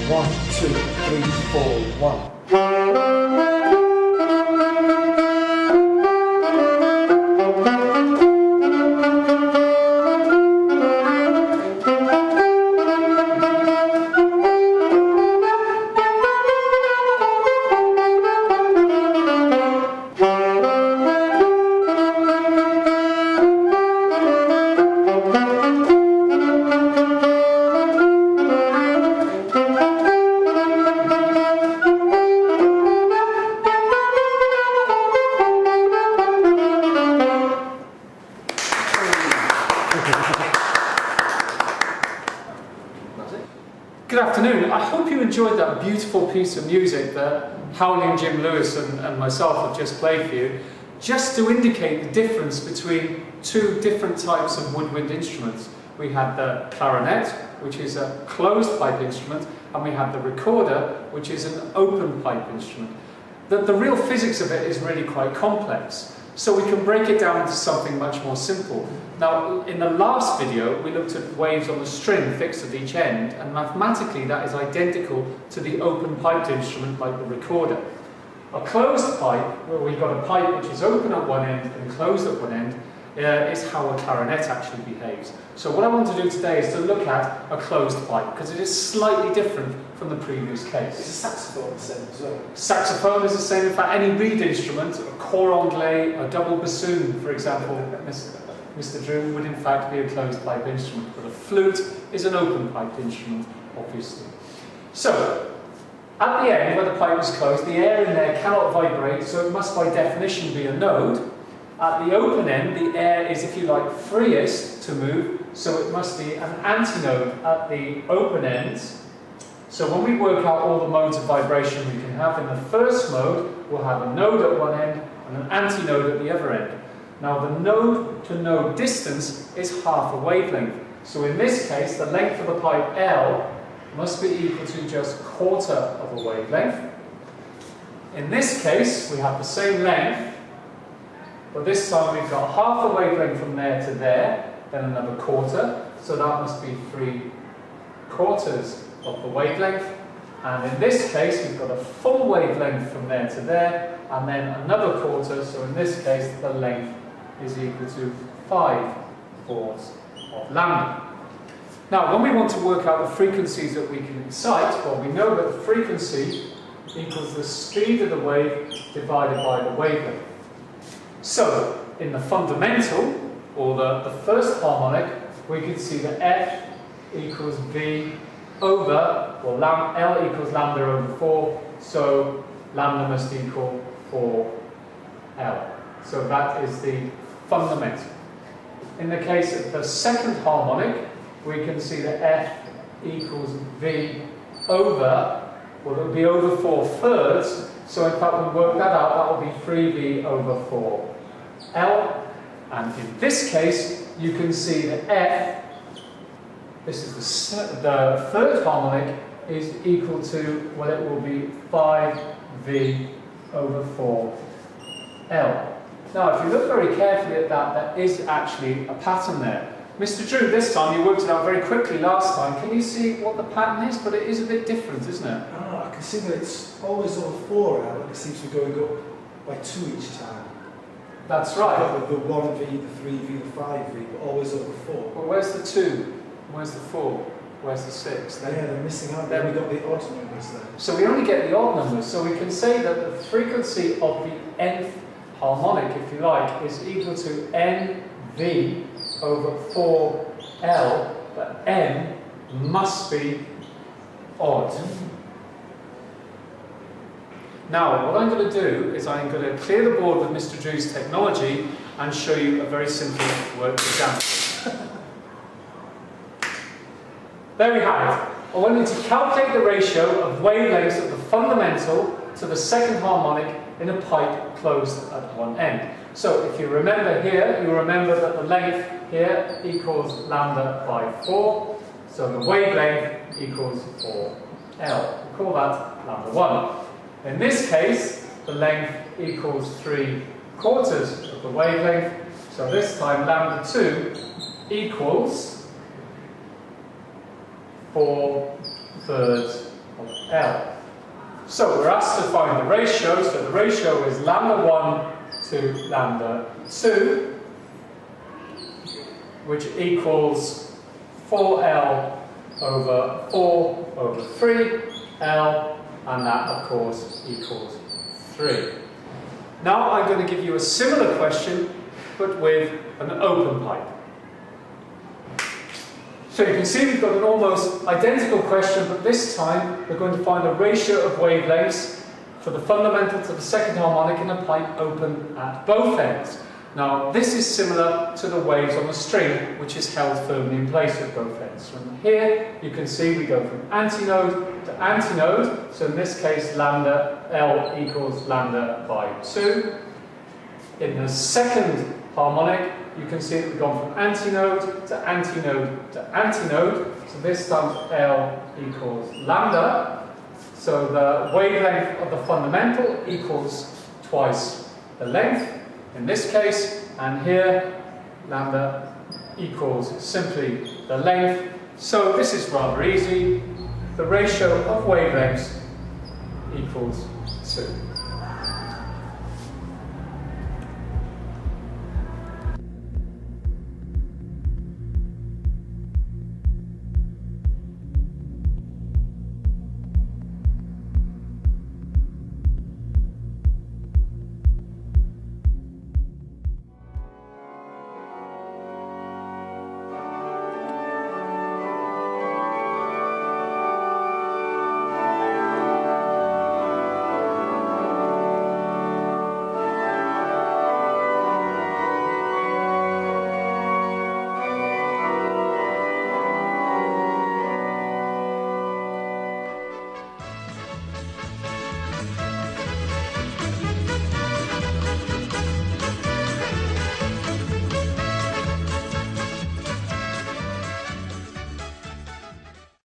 1, 2, 3, 4, 1. Good afternoon. I hope you enjoyed that beautiful piece of music that Howling Jim Lewis and myself have just played for you, just to indicate the difference between two different types of woodwind instruments. We had the clarinet, which is a closed pipe instrument, and we had the recorder, which is an open pipe instrument. The real physics of it is really quite complex, so we can break it down into something much more simple. Now, in the last video, we looked at waves on the string fixed at each end, and mathematically that is identical to the open piped instrument like the recorder. A closed pipe, where we've got a pipe which is open at one end and closed at one end, is how a clarinet actually behaves. So what I want to do today is to look at a closed pipe, because it is slightly different from the previous case. Is a saxophone the same as well? Saxophone is the same. In fact, any reed instrument, a cor anglais, a double bassoon, for example, Mr. Drew, would in fact be a closed pipe instrument, but a flute is an open pipe instrument, obviously. So, at the end where the pipe is closed, the air in there cannot vibrate, so it must by definition be a node. At the open end, the air is, if you like, freest to move, so it must be an antinode at the open ends. So when we work out all the modes of vibration we can have, in the first mode, we'll have a node at one end and an antinode at the other end. Now the node-to-node distance is half a wavelength. So in this case, the length of the pipe L must be equal to just quarter of a wavelength. In this case, we have the same length, but this time we've got half a wavelength from there to there, then another quarter, so that must be 3/4 of the wavelength. And in this case, we've got a full wavelength from there to there, and then another quarter, so in this case, the length is equal to 5/4 of lambda. Now, when we want to work out the frequencies that we can excite, well, we know that the frequency equals the speed of the wave divided by the wavelength. So, in the fundamental, or the first harmonic, we can see that F equals V over, well, L equals lambda over 4, so lambda must equal 4L. So that is the fundamental. In the case of the second harmonic, we can see that F equals V over, well, it will be over 4/3, so in fact when we work that out, that will be 3V over 4L. And in this case, you can see that F, this is the third harmonic, is equal to, well, it will be 5V over 4L. Now, if you look very carefully at that, there is actually a pattern there. Mr. Drew, this time you worked it out very quickly last time. Can you see what the pattern is? But it is a bit different, isn't it? I can see that it's always over 4 L, and it seems to be going up by 2 each time. That's right. So the 1V, the 3V, the 5V, but always over 4. Well, where's the 2? Where's the 4? Where's the 6? Yeah, they're missing out. Then we've got the odd numbers there. So we only get the odd numbers. So we can say that the frequency of the nth harmonic, if you like, is equal to NV over 4L, but N must be odd. Now, what I'm going to do is I'm going to clear the board with Mr. Drew's technology and show you a very simple work example. There we have it. I want you to calculate the ratio of wavelengths of the fundamental to the second harmonic in a pipe closed at one end. So if you remember here, you remember that the length here equals lambda by 4, so the wavelength equals 4L. We call that lambda 1. In this case, the length equals 3/4 of the wavelength, so this time lambda 2 equals 4/3 of L. So we're asked to find the ratio, so the ratio is lambda 1 to lambda 2, which equals 4L over 4 over 3L, and that of course equals 3. Now I'm going to give you a similar question, but with an open pipe. So you can see we've got an almost identical question, but this time we're going to find a ratio of wavelengths for the fundamental to the second harmonic in a pipe open at both ends. Now this is similar to the waves on a string, which is held firmly in place at both ends. From here you can see we go from antinode to antinode, so in this case lambda L equals lambda by 2. In the second harmonic, you can see that we've gone from antinode to antinode to antinode. So this time L equals lambda. So the wavelength of the fundamental equals twice the length in this case. And here, lambda equals simply the length. So this is rather easy. The ratio of wavelengths equals 2.